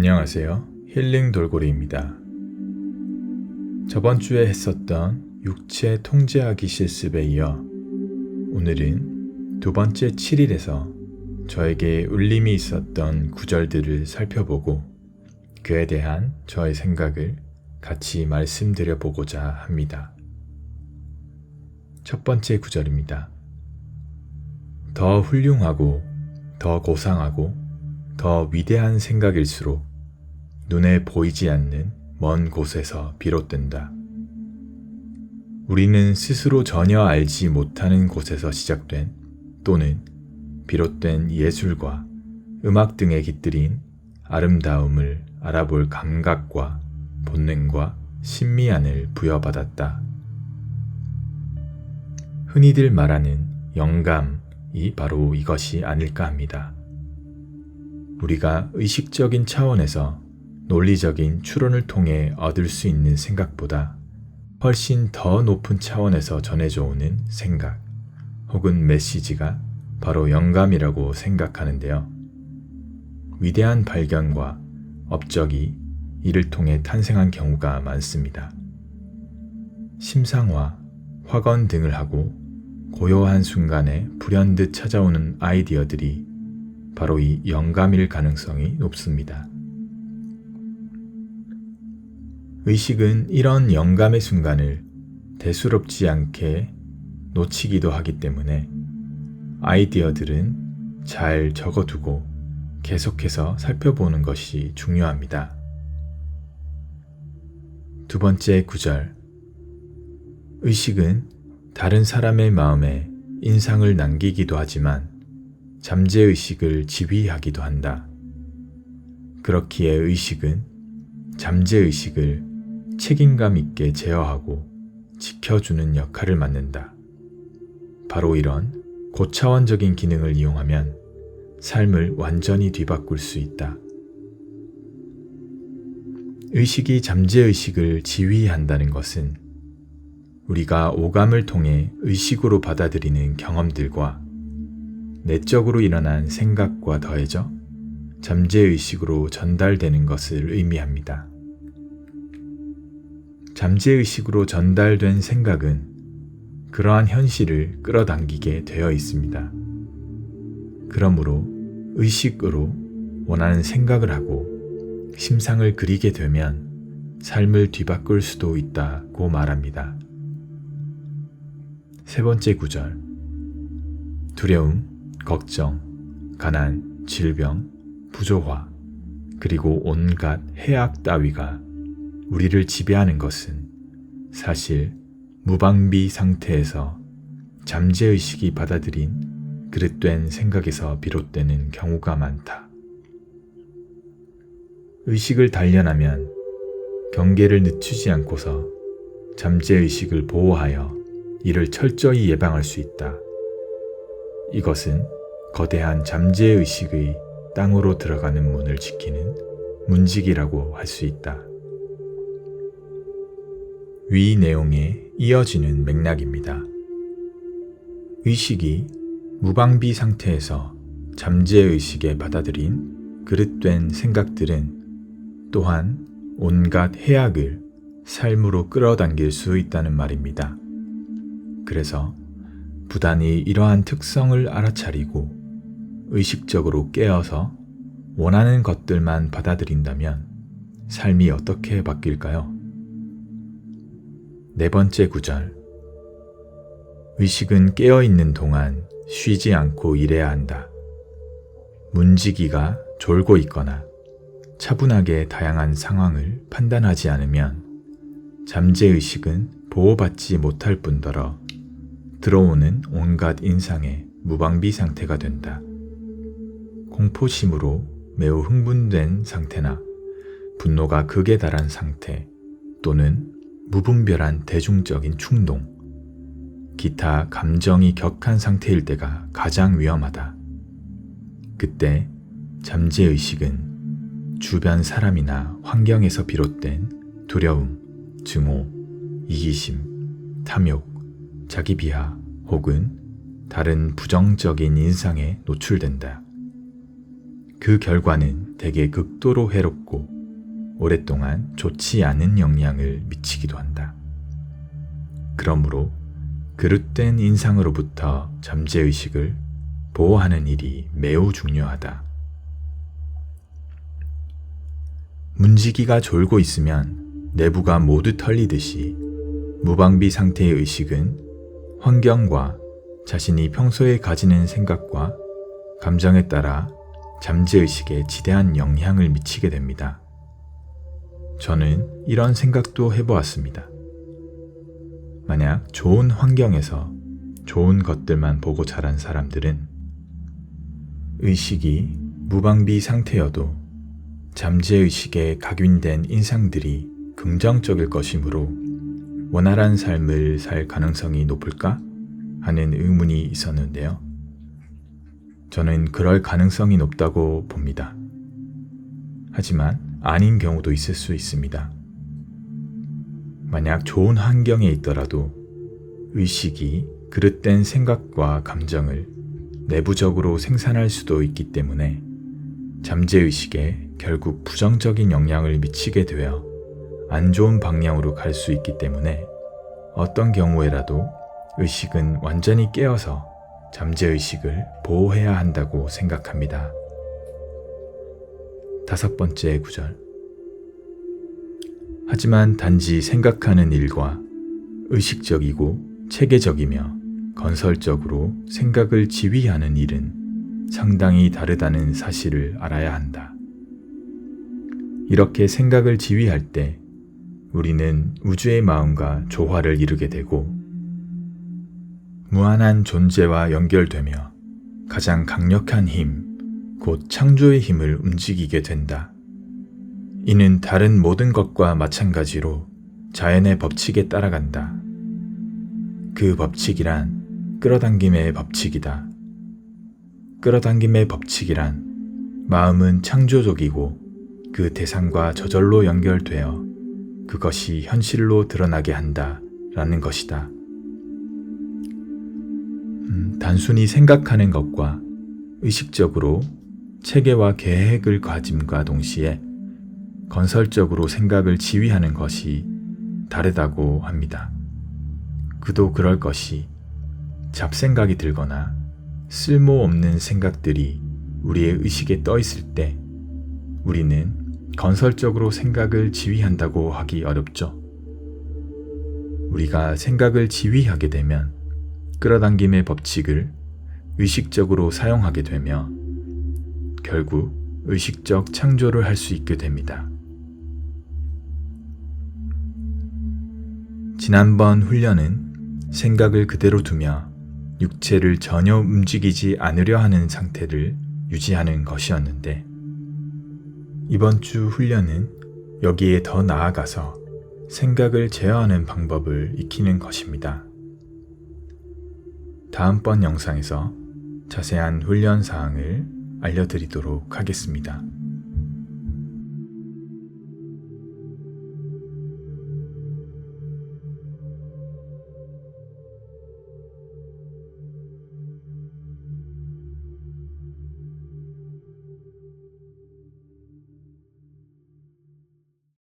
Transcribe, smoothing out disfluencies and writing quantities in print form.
안녕하세요. 힐링 돌고래입니다. 저번 주에 했었던 육체 통제하기 실습에 이어 오늘은 두 번째 7일에서 저에게 울림이 있었던 구절들을 살펴보고 그에 대한 저의 생각을 같이 말씀드려 보고자 합니다. 첫 번째 구절입니다. 더 훌륭하고 더 고상하고 더 위대한 생각일수록 눈에 보이지 않는 먼 곳에서 비롯된다. 우리는 스스로 전혀 알지 못하는 곳에서 시작된 또는 비롯된 예술과 음악 등에 깃들인 아름다움을 알아볼 감각과 본능과 신미안을 부여받았다. 흔히들 말하는 영감이 바로 이것이 아닐까 합니다. 우리가 의식적인 차원에서 논리적인 추론을 통해 얻을 수 있는 생각보다 훨씬 더 높은 차원에서 전해져 오는 생각 혹은 메시지가 바로 영감이라고 생각하는데요. 위대한 발견과 업적이 이를 통해 탄생한 경우가 많습니다. 심상화, 확언 등을 하고 고요한 순간에 불현듯 찾아오는 아이디어들이 바로 이 영감일 가능성이 높습니다. 의식은 이런 영감의 순간을 대수롭지 않게 놓치기도 하기 때문에 아이디어들은 잘 적어두고 계속해서 살펴보는 것이 중요합니다. 두 번째 구절. 의식은 다른 사람의 마음에 인상을 남기기도 하지만 잠재의식을 지휘하기도 한다. 그렇기에 의식은 잠재의식을 책임감 있게 제어하고 지켜주는 역할을 맡는다. 바로 이런 고차원적인 기능을 이용하면 삶을 완전히 뒤바꿀 수 있다. 의식이 잠재의식을 지휘한다는 것은 우리가 오감을 통해 의식으로 받아들이는 경험들과 내적으로 일어난 생각과 더해져 잠재의식으로 전달되는 것을 의미합니다. 잠재의식으로 전달된 생각은 그러한 현실을 끌어당기게 되어 있습니다. 그러므로 의식으로 원하는 생각을 하고 심상을 그리게 되면 삶을 뒤바꿀 수도 있다고 말합니다. 세 번째 구절. 두려움, 걱정, 가난, 질병, 부조화, 그리고 온갖 해악 따위가 우리를 지배하는 것은 사실 무방비 상태에서 잠재의식이 받아들인 그릇된 생각에서 비롯되는 경우가 많다. 의식을 단련하면 경계를 늦추지 않고서 잠재의식을 보호하여 이를 철저히 예방할 수 있다. 이것은 거대한 잠재의식의 땅으로 들어가는 문을 지키는 문지기라고 할 수 있다. 위 내용에 이어지는 맥락입니다. 의식이 무방비 상태에서 잠재의식에 받아들인 그릇된 생각들은 또한 온갖 해악을 삶으로 끌어당길 수 있다는 말입니다. 그래서 부단히 이러한 특성을 알아차리고 의식적으로 깨어서 원하는 것들만 받아들인다면 삶이 어떻게 바뀔까요? 네 번째 구절. 의식은 깨어있는 동안 쉬지 않고 일해야 한다. 문지기가 졸고 있거나 차분하게 다양한 상황을 판단하지 않으면 잠재의식은 보호받지 못할 뿐더러 들어오는 온갖 인상의 무방비 상태가 된다. 공포심으로 매우 흥분된 상태나 분노가 극에 달한 상태 또는 무분별한 대중적인 충동, 기타 감정이 격한 상태일 때가 가장 위험하다. 그때 잠재의식은 주변 사람이나 환경에서 비롯된 두려움, 증오, 이기심, 탐욕, 자기 비하 혹은 다른 부정적인 인상에 노출된다. 그 결과는 대개 극도로 해롭고 오랫동안 좋지 않은 영향을 미치기도 한다. 그러므로 그릇된 인상으로부터 잠재의식을 보호하는 일이 매우 중요하다. 문지기가 졸고 있으면 내부가 모두 털리듯이 무방비 상태의 의식은 환경과 자신이 평소에 가지는 생각과 감정에 따라 잠재의식에 지대한 영향을 미치게 됩니다. 저는 이런 생각도 해보았습니다. 만약 좋은 환경에서 좋은 것들만 보고 자란 사람들은 의식이 무방비 상태여도 잠재의식에 각인된 인상들이 긍정적일 것이므로 원활한 삶을 살 가능성이 높을까 하는 의문이 있었는데요. 저는 그럴 가능성이 높다고 봅니다. 하지만 아닌 경우도 있을 수 있습니다. 만약 좋은 환경에 있더라도 의식이 그릇된 생각과 감정을 내부적으로 생산할 수도 있기 때문에 잠재의식에 결국 부정적인 영향을 미치게 되어 안 좋은 방향으로 갈 수 있기 때문에 어떤 경우에라도 의식은 완전히 깨어서 잠재의식을 보호해야 한다고 생각합니다. 5번째 구절. 하지만 단지 생각하는 일과 의식적이고 체계적이며 건설적으로 생각을 지휘하는 일은 상당히 다르다는 사실을 알아야 한다. 이렇게 생각을 지휘할 때 우리는 우주의 마음과 조화를 이루게 되고 무한한 존재와 연결되며 가장 강력한 힘, 곧 창조의 힘을 움직이게 된다. 이는 다른 모든 것과 마찬가지로 자연의 법칙에 따라간다. 그 법칙이란 끌어당김의 법칙이다. 끌어당김의 법칙이란 마음은 창조적이고 그 대상과 저절로 연결되어 그것이 현실로 드러나게 한다라는 것이다. 단순히 생각하는 것과 의식적으로 체계와 계획을 가짐과 동시에 건설적으로 생각을 지휘하는 것이 다르다고 합니다. 그도 그럴 것이 잡생각이 들거나 쓸모없는 생각들이 우리의 의식에 떠 있을 때 우리는 건설적으로 생각을 지휘한다고 하기 어렵죠. 우리가 생각을 지휘하게 되면 끌어당김의 법칙을 의식적으로 사용하게 되며 결국 의식적 창조를 할 수 있게 됩니다. 지난번 훈련은 생각을 그대로 두며 육체를 전혀 움직이지 않으려 하는 상태를 유지하는 것이었는데 이번 주 훈련은 여기에 더 나아가서 생각을 제어하는 방법을 익히는 것입니다. 다음번 영상에서 자세한 훈련 사항을 알려드리도록 하겠습니다.